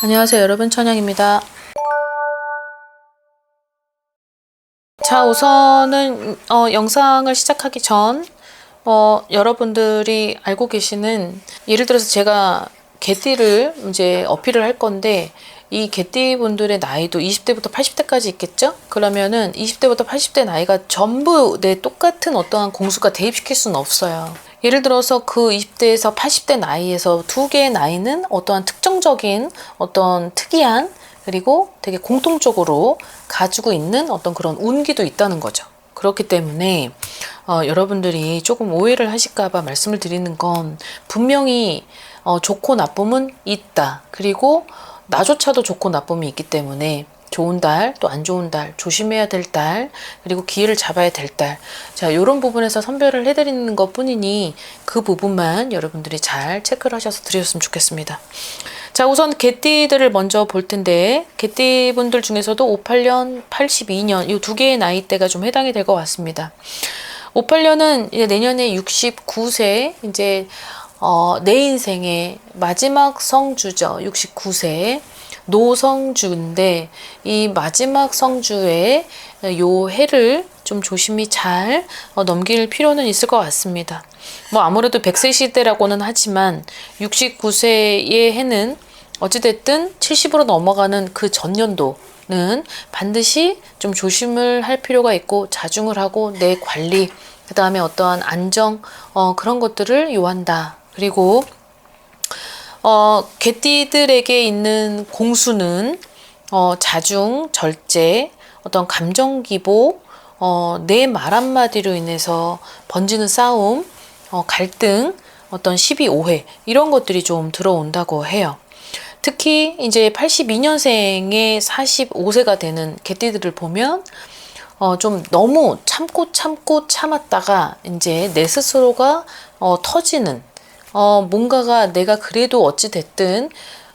안녕하세요 여러분, 천영입니다. 자, 우선은 영상을 시작하기 전 여러분들이 알고 계시는, 예를 들어서 제가 개띠를 이제 어필을 할 건데, 이 개띠 분들의 나이도 20대부터 80대까지 있겠죠? 그러면은 20대부터 80대 나이가 전부 내 똑같은 어떠한 공수가 대입시킬 수는 없어요. 예를 들어서 그 20대에서 80대 나이에서 두 개의 나이는 어떠한 특정적인 어떤 특이한, 그리고 되게 공통적으로 가지고 있는 어떤 그런 운기도 있다는 거죠. 그렇기 때문에 여러분들이 조금 오해를 하실까봐 말씀을 드리는 건, 분명히 좋고 나쁨은 있다. 그리고 나조차도 좋고 나쁨이 있기 때문에 좋은 달, 또 안 좋은 달, 조심해야 될 달, 그리고 기회를 잡아야 될 달. 자, 이런 부분에서 선별을 해드리는 것 뿐이니 그 부분만 여러분들이 잘 체크를 하셔서 들으셨으면 좋겠습니다. 자, 우선 개띠들을 먼저 볼 텐데, 개띠 분들 중에서도 58년, 82년 이 두 개의 나이대가 좀 해당이 될 것 같습니다. 58년은 이제 내년에 69세, 이제 내 인생의 마지막 성주죠. 69세 노성주인데, 이 마지막 성주에 요 해를 좀 조심히 잘 넘길 필요는 있을 것 같습니다. 뭐 아무래도 100세 시대라고는 하지만 69세의 해는 어찌됐든 70으로 넘어가는 그 전년도는 반드시 좀 조심을 할 필요가 있고, 자중을 하고 내 관리, 그 다음에 어떠한 안정, 그런 것들을 요한다. 그리고 개띠들에게 있는 공수는 자중, 절제, 어떤 감정 기복, 내 말 한마디로 인해서 번지는 싸움, 갈등, 어떤 시비, 오해, 이런 것들이 좀 들어온다고 해요. 특히 이제 82년생의 45세가 되는 개띠들을 보면 좀 너무 참고 참았다가 이제 내 스스로가 터지는, 뭔가가 내가 그래도 어찌 됐든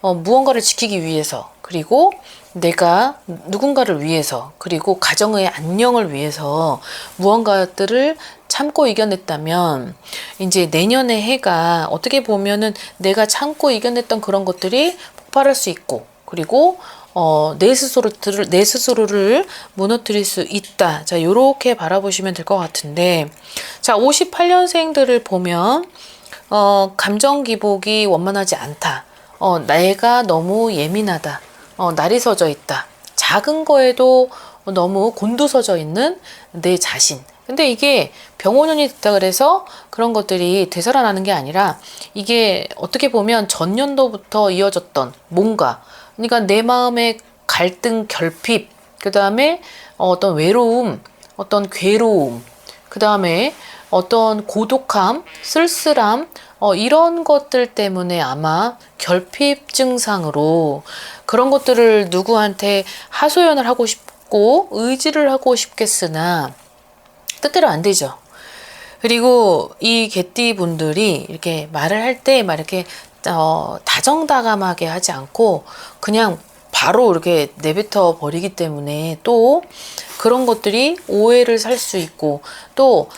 무언가를 지키기 위해서, 그리고 내가 누군가를 위해서, 그리고 가정의 안녕을 위해서 무언가들을 참고 이겨냈다면, 이제 내년의 해가 어떻게 보면은 내가 참고 이겨냈던 그런 것들이 폭발할 수 있고, 그리고 내 스스로를 무너뜨릴 수 있다. 자, 요렇게 바라보시면 될 것 같은데, 자, 58년생들을 보면 감정 기복이 원만하지 않다. 내가 너무 예민하다. 날이 서져 있다. 작은 거에도 너무 곤두서져 있는 내 자신. 근데 이게 병원연이 됐다 그래서 그런 것들이 되살아나는 게 아니라, 이게 어떻게 보면 전년도부터 이어졌던 뭔가, 그러니까 내 마음의 갈등, 결핍, 그 다음에 어떤 외로움, 어떤 괴로움, 그 다음에 어떤 고독함, 쓸쓸함, 이런 것들 때문에 아마 결핍 증상으로 그런 것들을 누구한테 하소연을 하고 싶고 의지를 하고 싶겠으나 뜻대로 안 되죠. 그리고 이 개띠 분들이 이렇게 말을 할 때 막 이렇게 다정다감하게 하지 않고 그냥 바로 이렇게 내뱉어 버리기 때문에, 또 그런 것들이 오해를 살 수 있고, 또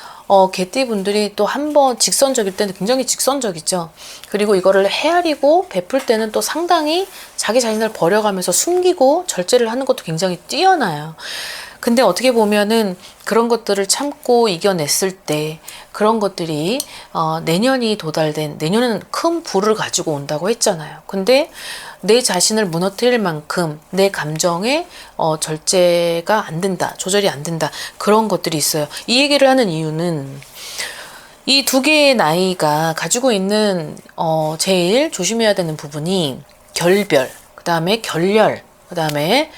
개띠 분들이 또 한 번 직선적일 때는 굉장히 직선적이죠. 그리고 이거를 헤아리고 베풀 때는 또 상당히 자기 자신을 버려가면서 숨기고 절제를 하는 것도 굉장히 뛰어나요. 근데 어떻게 보면은 그런 것들을 참고 이겨냈을 때 그런 것들이 내년이 도달된, 내년은 큰 부를 가지고 온다고 했잖아요. 근데 내 자신을 무너뜨릴 만큼 내 감정에 절제가 안 된다, 조절이 안 된다, 그런 것들이 있어요. 이 얘기를 하는 이유는, 이 두 개의 나이가 가지고 있는 제일 조심해야 되는 부분이 결별, 그 다음에 결렬, 그 다음에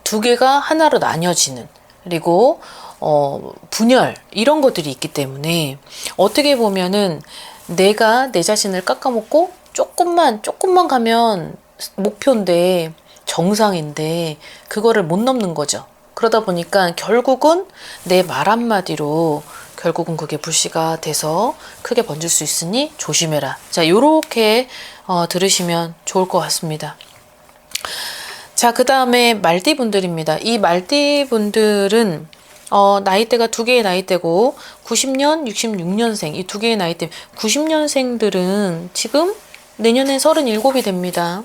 두 개가 하나로 나뉘어지는, 그리고 분열, 이런 것들이 있기 때문에 어떻게 보면은 내가 내 자신을 깎아먹고 조금만 가면 목표인데, 정상인데 그거를 못 넘는 거죠. 그러다 보니까 결국은 내 말 한마디로 결국은 그게 불씨가 돼서 크게 번질 수 있으니 조심해라. 자, 요렇게 들으시면 좋을 것 같습니다. 자, 그 다음에 말띠 분들입니다. 이 말띠 분들은 나이대가 두 개의 나이대고, 90년, 66년생 이 두 개의 나이대. 90년생들은 지금 내년엔 37이 됩니다.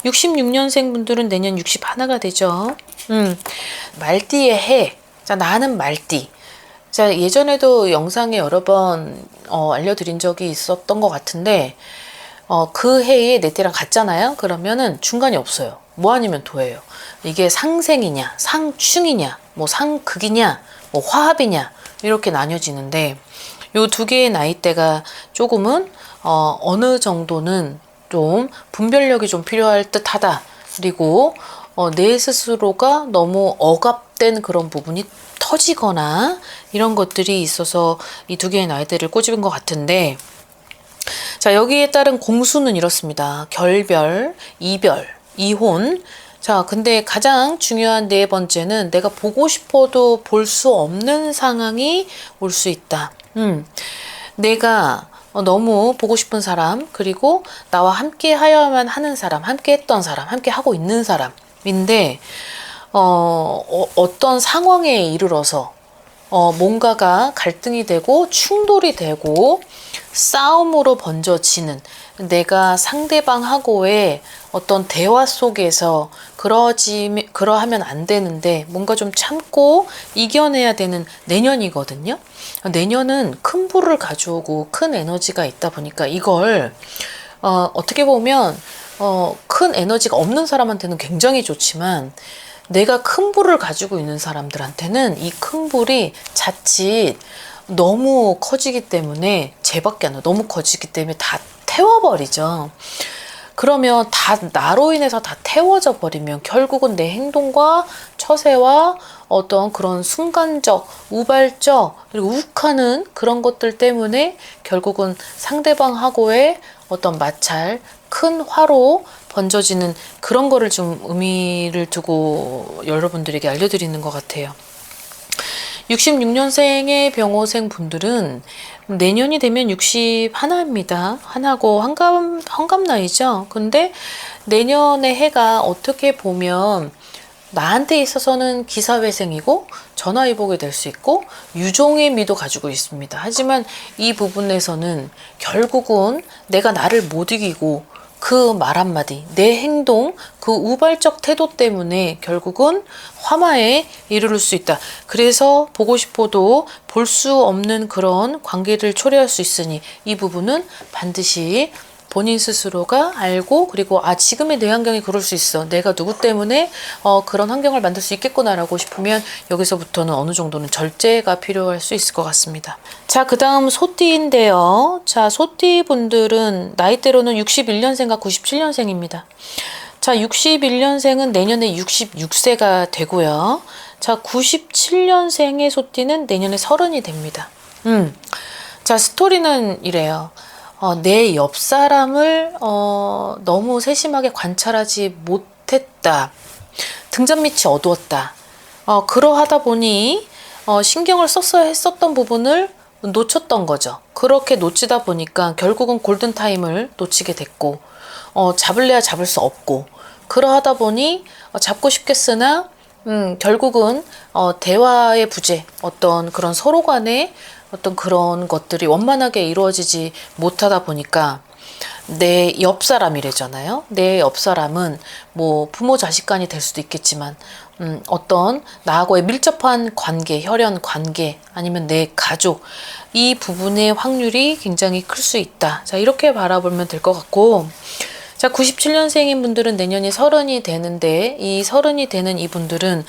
66년생 분들은 내년 61가 되죠. 말띠의 해. 자, 나는 말띠. 자, 예전에도 영상에 여러 번 알려드린 적이 있었던 것 같은데 그 해에 내 때랑 같잖아요. 그러면은 중간이 없어요. 뭐 아니면 도예요. 이게 상생이냐, 상충이냐, 뭐 상극이냐, 뭐 화합이냐 이렇게 나뉘어지는데 요 두 개의 나이대가 조금은 어느 정도는 좀 분별력이 좀 필요할 듯하다. 그리고 내 스스로가 너무 억압된 그런 부분이 터지거나 이런 것들이 있어서 이 두 개의 나이대를 꼬집은 것 같은데, 자, 여기에 따른 공수는 이렇습니다. 결별, 이별, 이혼. 자, 근데 가장 중요한 네 번째는 내가 보고 싶어도 볼 수 없는 상황이 올 수 있다. 내가 너무 보고 싶은 사람, 그리고 나와 함께 하여야만 하는 사람, 함께 했던 사람, 함께 하고 있는 사람인데 어떤 상황에 이르러서 뭔가가 갈등이 되고 충돌이 되고 싸움으로 번져지는, 내가 상대방하고의 어떤 대화 속에서 그러하면 안 되는데 뭔가 좀 참고 이겨내야 되는 내년이거든요. 내년은 큰 불을 가져오고 큰 에너지가 있다 보니까 이걸 어떻게 보면 큰 에너지가 없는 사람한테는 굉장히 좋지만, 내가 큰 불을 가지고 있는 사람들한테는 이 큰 불이 자칫 너무 커지기 때문에, 쟤밖에 안 나, 너무 커지기 때문에 다 태워버리죠. 그러면 다 나로 인해서 다 태워져 버리면 결국은 내 행동과 처세와 어떤 그런 순간적, 우발적, 그리고 욱하는 그런 것들 때문에 결국은 상대방하고의 어떤 마찰, 큰 화로 번져지는 그런 거를 좀 의미를 두고 여러분들에게 알려드리는 것 같아요. 66년생의 병호생 분들은 내년이 되면 61입니다. 하나고 환갑 나이죠. 근데 내년의 해가 어떻게 보면 나한테 있어서는 기사회생이고 전화위복이 될 수 있고 유종의 미도 가지고 있습니다. 하지만 이 부분에서는 결국은 내가 나를 못 이기고 그 말 한마디, 내 행동, 그 우발적 태도 때문에 결국은 화마에 이르를 수 있다. 그래서 보고 싶어도 볼 수 없는 그런 관계를 초래할 수 있으니 이 부분은 반드시 본인 스스로가 알고, 그리고 지금의 내 환경이 그럴 수 있어, 내가 누구 때문에 그런 환경을 만들 수 있겠구나라고 싶으면 여기서부터는 어느 정도는 절제가 필요할 수 있을 것 같습니다. 자, 그 다음 소띠인데요. 자, 소띠 분들은 나이대로는 61년생과 97년생입니다. 자, 61년생은 내년에 66세가 되고요. 자, 97년생의 소띠는 내년에 30이 됩니다. 자, 스토리는 이래요. 내 옆 사람을 너무 세심하게 관찰하지 못했다. 등잔 밑이 어두웠다. 그러하다 보니 신경을 썼어야 했었던 부분을 놓쳤던 거죠. 그렇게 놓치다 보니까 결국은 골든타임을 놓치게 됐고, 잡을래야 잡을 수 없고, 그러하다 보니 잡고 싶겠으나 결국은 대화의 부재, 어떤 그런 서로 간의 어떤 그런 것들이 원만하게 이루어지지 못하다 보니까 내 옆 사람이래잖아요. 내 옆 사람은 뭐 부모 자식 간이 될 수도 있겠지만 어떤 나하고의 밀접한 관계, 혈연 관계, 아니면 내 가족, 이 부분의 확률이 굉장히 클 수 있다. 자, 이렇게 바라보면 될 것 같고, 자, 97년생인 분들은 내년이 30이 되는데, 이 30이 되는 이분들은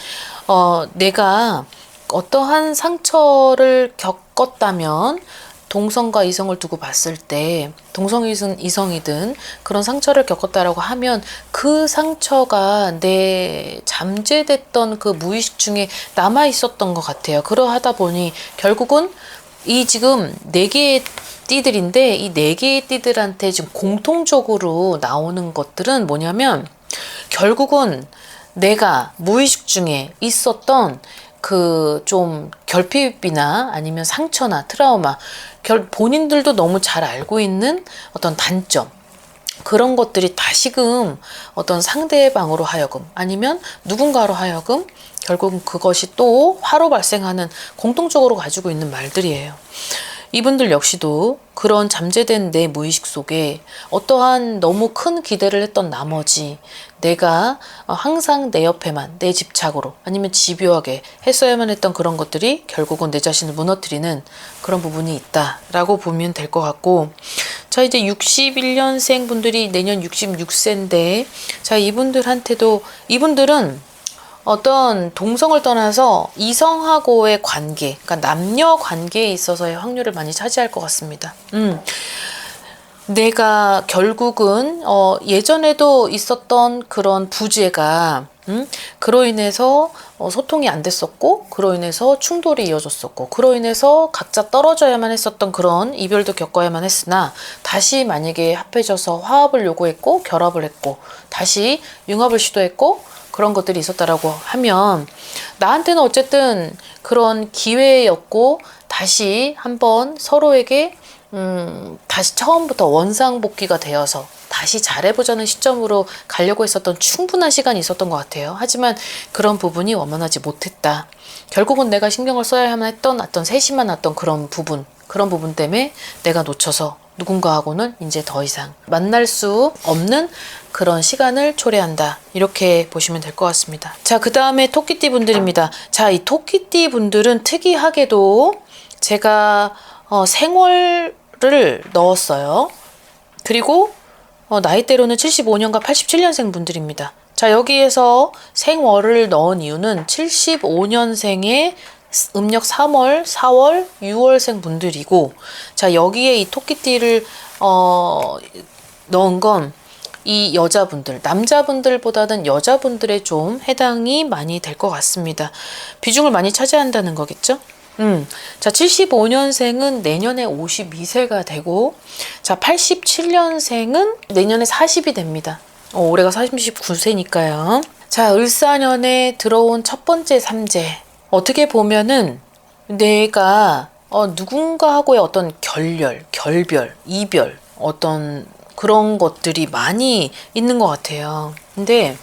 내가 어떠한 상처를 겪었다면, 동성과 이성을 두고 봤을 때 동성이든 이성이든 그런 상처를 겪었다라고 하면 그 상처가 내 잠재됐던 그 무의식 중에 남아 있었던 것 같아요. 그러하다 보니 결국은 이 지금 4개의 띠들인데, 이 4개의 띠들한테 지금 공통적으로 나오는 것들은 뭐냐면, 결국은 내가 무의식 중에 있었던 그 좀 결핍이나 아니면 상처나 트라우마, 본인들도 너무 잘 알고 있는 어떤 단점, 그런 것들이 다시금 어떤 상대방으로 하여금 아니면 누군가로 하여금 결국은 그것이 또 화로 발생하는, 공통적으로 가지고 있는 말들이에요. 이분들 역시도 그런 잠재된 내 무의식 속에 어떠한 너무 큰 기대를 했던 나머지 내가 항상 내 옆에만 내 집착으로 아니면 집요하게 했어야만 했던 그런 것들이 결국은 내 자신을 무너뜨리는 그런 부분이 있다라고 보면 될 것 같고, 자, 이제 61년생 분들이 내년 66세인데, 자, 이분들은 어떤 동성을 떠나서 이성하고의 관계, 그러니까 남녀 관계에 있어서의 확률을 많이 차지할 것 같습니다. 내가 결국은 예전에도 있었던 그런 부재가 그로 인해서 소통이 안 됐었고, 그로 인해서 충돌이 이어졌었고, 그로 인해서 각자 떨어져야만 했었던 그런 이별도 겪어야만 했으나, 다시 만약에 합해져서 화합을 요구했고 결합을 했고 다시 융합을 시도했고 그런 것들이 있었다라고 하면, 나한테는 어쨌든 그런 기회였고 다시 한번 서로에게 다시 처음부터 원상복귀가 되어서 다시 잘해보자는 시점으로 가려고 했었던 충분한 시간이 있었던 것 같아요. 하지만 그런 부분이 원만하지 못했다. 결국은 내가 신경을 써야만 했던 어떤 세심한 어떤 그런 부분 때문에 내가 놓쳐서 누군가하고는 이제 더 이상 만날 수 없는 그런 시간을 초래한다. 이렇게 보시면 될 것 같습니다. 자, 그 다음에 토끼띠 분들입니다. 자, 이 토끼띠 분들은 특이하게도 제가 생월을 넣었어요. 그리고 나이대로는 75년과 87년생 분들입니다. 자, 여기에서 생월을 넣은 이유는 75년생의 음력 3월, 4월, 6월생 분들이고, 자, 여기에 이 토끼띠를 넣은 건 이 여자분들, 남자분들보다는 여자분들에 좀 해당이 많이 될 것 같습니다. 비중을 많이 차지한다는 거겠죠? 자, 75년생은 내년에 52세가 되고, 자, 87년생은 내년에 40이 됩니다. 올해가 39세니까요. 자, 을사년에 들어온 첫 번째 삼재. 어떻게 보면은 내가 누군가하고의 어떤 결별, 이별, 어떤 그런 것들이 많이 있는 것 같아요. 근데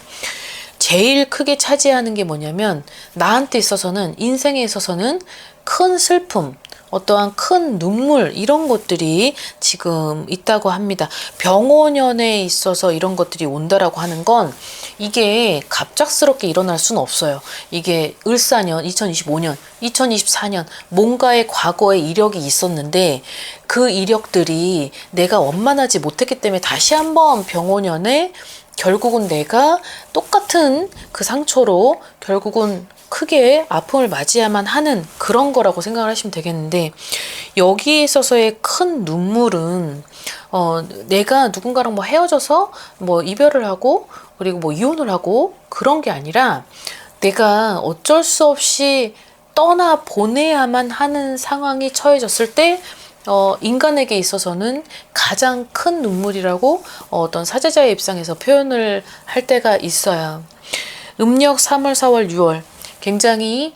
제일 크게 차지하는 게 뭐냐면, 나한테 있어서는, 인생에 있어서는 큰 슬픔, 어떠한 큰 눈물, 이런 것들이 지금 있다고 합니다. 병원연에 있어서 이런 것들이 온다라고 하는 건 이게 갑작스럽게 일어날 수는 없어요. 이게 을사년, 2025년, 2024년 뭔가의 과거의 이력이 있었는데 그 이력들이 내가 원만하지 못했기 때문에 다시 한번 병원연에 결국은 내가 똑같은 그 상처로 결국은 크게 아픔을 맞이야만 하는 그런 거라고 생각을 하시면 되겠는데, 여기에 있어서의 큰 눈물은 내가 누군가랑 뭐 헤어져서 뭐 이별을 하고 그리고 뭐 이혼을 하고 그런 게 아니라, 내가 어쩔 수 없이 떠나 보내야만 하는 상황이 처해졌을 때 인간에게 있어서는 가장 큰 눈물이라고 어떤 사제자의 입장에서 표현을 할 때가 있어요. 음력 3월, 4월, 6월 굉장히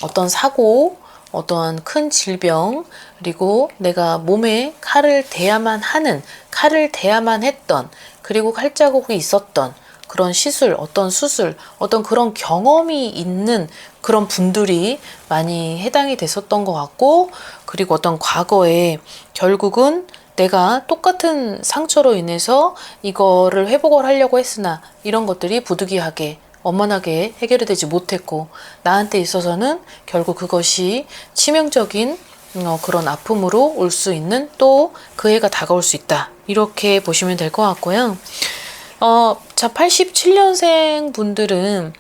어떤 사고, 어떠한 큰 질병, 그리고 내가 몸에 칼을 대야만 했던, 그리고 칼자국이 있었던 그런 시술, 어떤 수술, 어떤 그런 경험이 있는 그런 분들이 많이 해당이 됐었던 것 같고, 그리고 어떤 과거에 결국은 내가 똑같은 상처로 인해서 이거를 회복을 하려고 했으나 이런 것들이 부득이하게 원만하게 해결이 되지 못했고, 나한테 있어서는 결국 그것이 치명적인 그런 아픔으로 올 수 있는 또 그 해가 다가올 수 있다. 이렇게 보시면 될 것 같고요. 자, 87년생 분들은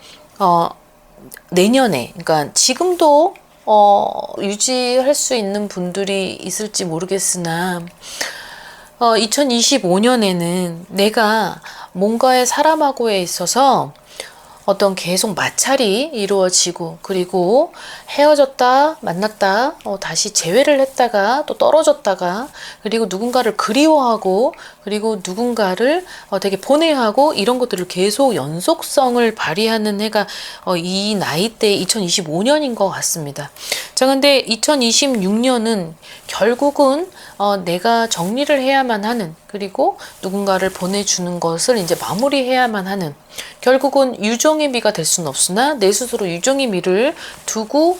내년에, 그러니까 지금도 유지할 수 있는 분들이 있을지 모르겠으나 2025년에는 내가 뭔가의 사람하고에 있어서 어떤 계속 마찰이 이루어지고, 그리고 헤어졌다 만났다 다시 재회를 했다가 또 떨어졌다가, 그리고 누군가를 그리워하고, 그리고 누군가를 되게 본해하고, 이런 것들을 계속 연속성을 발휘하는 해가 이 나이대 2025년인 것 같습니다. 자, 근데 2026년은 결국은 내가 정리를 해야만 하는, 그리고 누군가를 보내주는 것을 이제 마무리해야만 하는, 결국은 유종의 미가 될 수는 없으나 내 스스로 유종의 미를 두고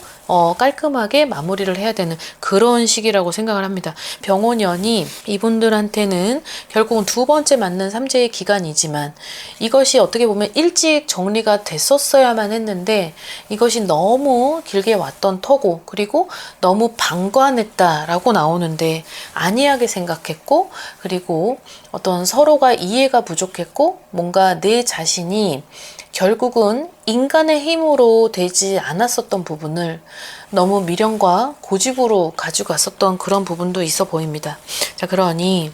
깔끔하게 마무리를 해야 되는 그런 시기라고 생각을 합니다. 병원연이 이분들한테는 결국은 두 번째 맞는 삼재의 기간이지만 이것이 어떻게 보면 일찍 정리가 됐었어야만 했는데 이것이 너무 길게 왔던 터고 그리고 너무 방관했다라고 나오는데 안이하게 생각했고 그리고 어떤 서로가 이해가 부족했고 뭔가 내 자신이 결국은 인간의 힘으로 되지 않았었던 부분을 너무 미련과 고집으로 가지고 갔었던 그런 부분도 있어 보입니다. 자, 그러니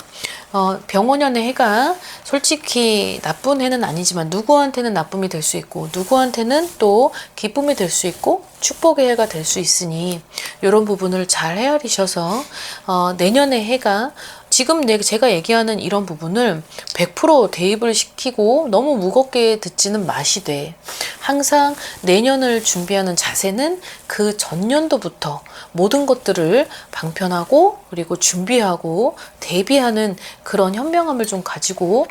병원연의 해가 솔직히 나쁜 해는 아니지만 누구한테는 나쁨이 될 수 있고 누구한테는 또 기쁨이 될 수 있고 축복의 해가 될 수 있으니 이런 부분을 잘 헤아리셔서 내년의 해가 지금 제가 얘기하는 이런 부분을 100% 대입을 시키고 너무 무겁게 듣지는 마시되 항상 내년을 준비하는 자세는 그 전년도부터 모든 것들을 방편하고 그리고 준비하고 대비하는 그런 현명함을 좀 가지고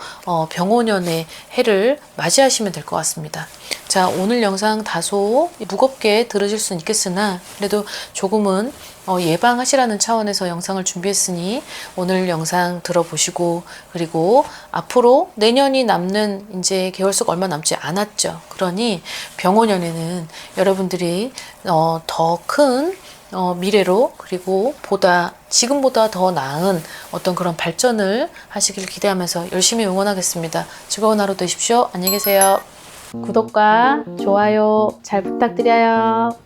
병원연의 해를 맞이하시면 될 것 같습니다. 자, 오늘 영상 다소 무겁게 들으실 수는 있겠으나 그래도 조금은 예방하시라는 차원에서 영상을 준비했으니 오늘 영상 들어보시고 그리고 앞으로 내년이 남는 이제 개월수가 얼마 남지 않았죠. 그러니 병원연에는 여러분들이 더 큰 미래로 그리고 지금보다 더 나은 어떤 그런 발전을 하시길 기대하면서 열심히 응원하겠습니다. 즐거운 하루 되십시오. 안녕히 계세요. 구독과 좋아요 잘 부탁드려요.